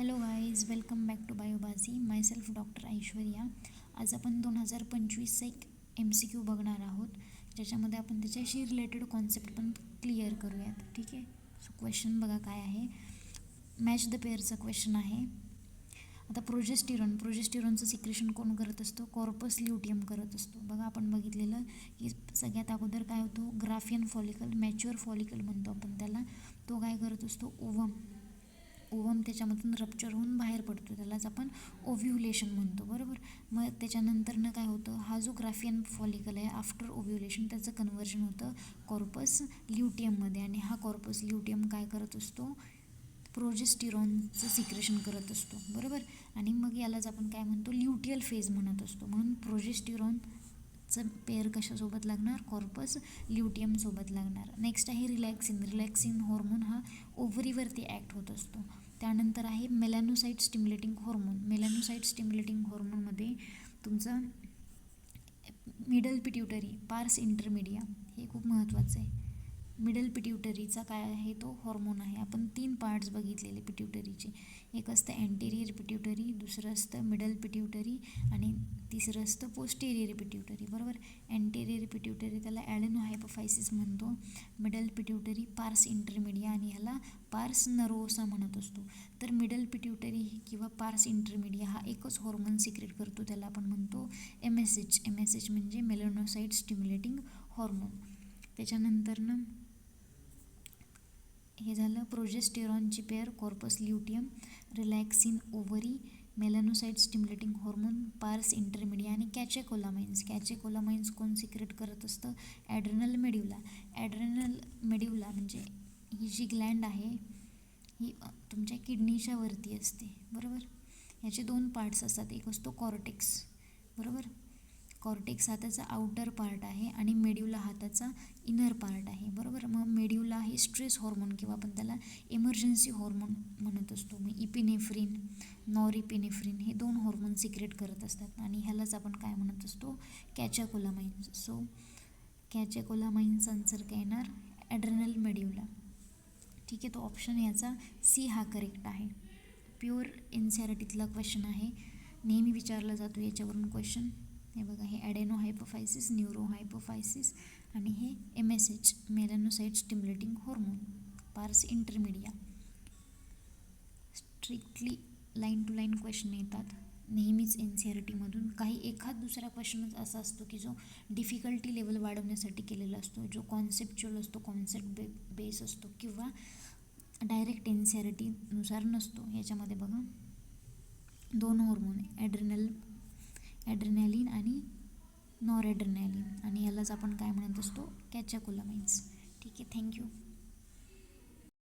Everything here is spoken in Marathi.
Hello guys, welcome back to Biobaazi. Myself doctor Aishwarya. आज आपण 2025चा एक MCQ बघणार आहोत, ज्याच्यामध्ये आपण त्याच्याशी रिलेटेड कॉन्सेप्ट पण क्लिअर करूयात. ठीक आहे. सो क्वेश्चन बघा काय आहे. मॅच द पेअरचा क्वेश्चन आहे. आता प्रोजेस्टिरॉनचं सिक्रेशन कोण करत असतो? कॉर्पस ल्युटियम करत असतो. बघा आपण बघितलेलं की सगळ्यात अगोदर काय होतो, ग्राफियन फॉलिकल, मॅच्युअर फॉलिकल म्हणतो आपण त्याला. तो काय करत असतो, ओवम त्याच्यामधून रप्चर होऊन बाहेर पडतो, त्यालाच आपण ओव्ह्युलेशन म्हणतो. बरोबर. मग त्याच्यानंतरनं काय होतं, हा जो ग्राफियन फॉलिकल आहे आफ्टर ओव्ह्युलेशन त्याचं कन्व्हर्जन होतं कॉर्पस ल्युटियममध्ये, आणि हा कॉर्पस ल्युटियम काय करत असतो, प्रोजेस्टिरॉनचं सिक्रेशन करत असतो. बरोबर. आणि मग यालाच आपण काय म्हणतो, ल्युटियल फेज म्हणत असतो. म्हणून प्रोजेस्टिरॉनचं पेअर कशासोबत लागणार, कॉर्पस ल्युटियमसोबत लागणार. नेक्स्ट आहे रिलॅक्सिन हॉर्मोन. हा ओव्हरीवरती ॲक्ट होत असतो. त्यानंतर आहे मेलॅनोसाइट स्टिम्युलेटिंग हॉर्मोन. मेलॅनोसाइट स्टिम्युलेटिंग हॉर्मोनमध्ये तुमचा मिडल पिट्युटरी, पार्स इंटरमिडिया हे खूप महत्त्वाचं आहे. मिडल पिट्युटरीचा काय आहे, तो हॉर्मोन आहे. आपण 3 पार्ट्स बघितलेले पिट्युटरीचे. एक असतं अँटेरियर पिट्युटरी, दुसरं असतं मिडल पिट्युटरी, आणि तिसरं असतं पोस्टेरियर पिट्युटरी. बरोबर. अँटेरियर पिट्युटरी त्याला ॲडेनोहायपोफायसिस म्हणतो, मिडल पिट्युटरी पार्स इंटरमिडिया, आणि ह्याला पार्स नर्वोसा म्हणत असतो. तर मिडल पिट्युटरी किंवा पार्स इंटरमिडिया हा एकच हॉर्मोन सिक्रेट करतो, त्याला आपण म्हणतो MSH म्हणजे मेलॅनोसाइट स्टिम्युलेटिंग हॉर्मोन. त्याच्यानंतरनं हे झालं प्रोजेस्टेरॉनची pair, corpus luteum, relaxin ovary, melanocyte stimulating hormone, pars intermedia, आणि कॅचेकोलामाइन्स कोण सिक्रेट करत असतं, ॲड्रेनल मेड्युला म्हणजे ही जी ग्लँड आहे ही तुमच्या किडनीच्या वरती असते. बरोबर. याचे 2 पार्ट्स असतात. एक असतो कॉर्टेक्स. बरोबर. कॉर्टेक्स हा त्याचा आउटर पार्ट आहे आणि मेड्युला हा त्याचा इनर पार्ट आहे. बरोबर. मग मेड्युला हे स्ट्रेस हॉर्मोन किंवा आपण त्याला इमर्जन्सी हॉर्मोन म्हणत असतो. मग इपिनेफ्रिन, नॉरइपिनेफ्रिन हे 2 हॉर्मोन सिक्रेट करत असतात, आणि ह्यालाच आपण काय म्हणत असतो, कॅचेकोलामाइन्स. सो कॅचेकोलामाइन्स आन्सर काय येणार, ॲड्रेनल मेड्युला. ठीक आहे. तो ऑप्शन याचा C हा करेक्ट आहे. प्युअर NCERTतला क्वेश्चन आहे, नेहमी विचारला जातो याच्यावरून क्वेश्चन. हे बघा, हे ॲडेनोहायपोफायसिस, न्यूरोहायपोफायसिस, आणि हे MSH मेलॅनोसाइट stimulating hormone, pars intermedia. Strictly line to line question येतात नेहमीच NCERTमधून. काही एखाद दुसरा क्वेश्चनच असा असतो की जो डिफिकल्टी लेवल वाढवण्यासाठी केलेला असतो, जो कॉन्सेप्च्युअल असतो, कॉन्सेप्ट बेस असतो, किंवा डायरेक्ट NCERTनुसार नसतो. याच्यामध्ये बघा 2 हॉर्मोन आहे, ॲड्रेनॅलिन आणि नॉरॲड्रेनॅलिन, आणि यालाच आपण काय म्हणत असतो, कॅचेकोलामाइन्स. ठीक आहे. थँक्यू.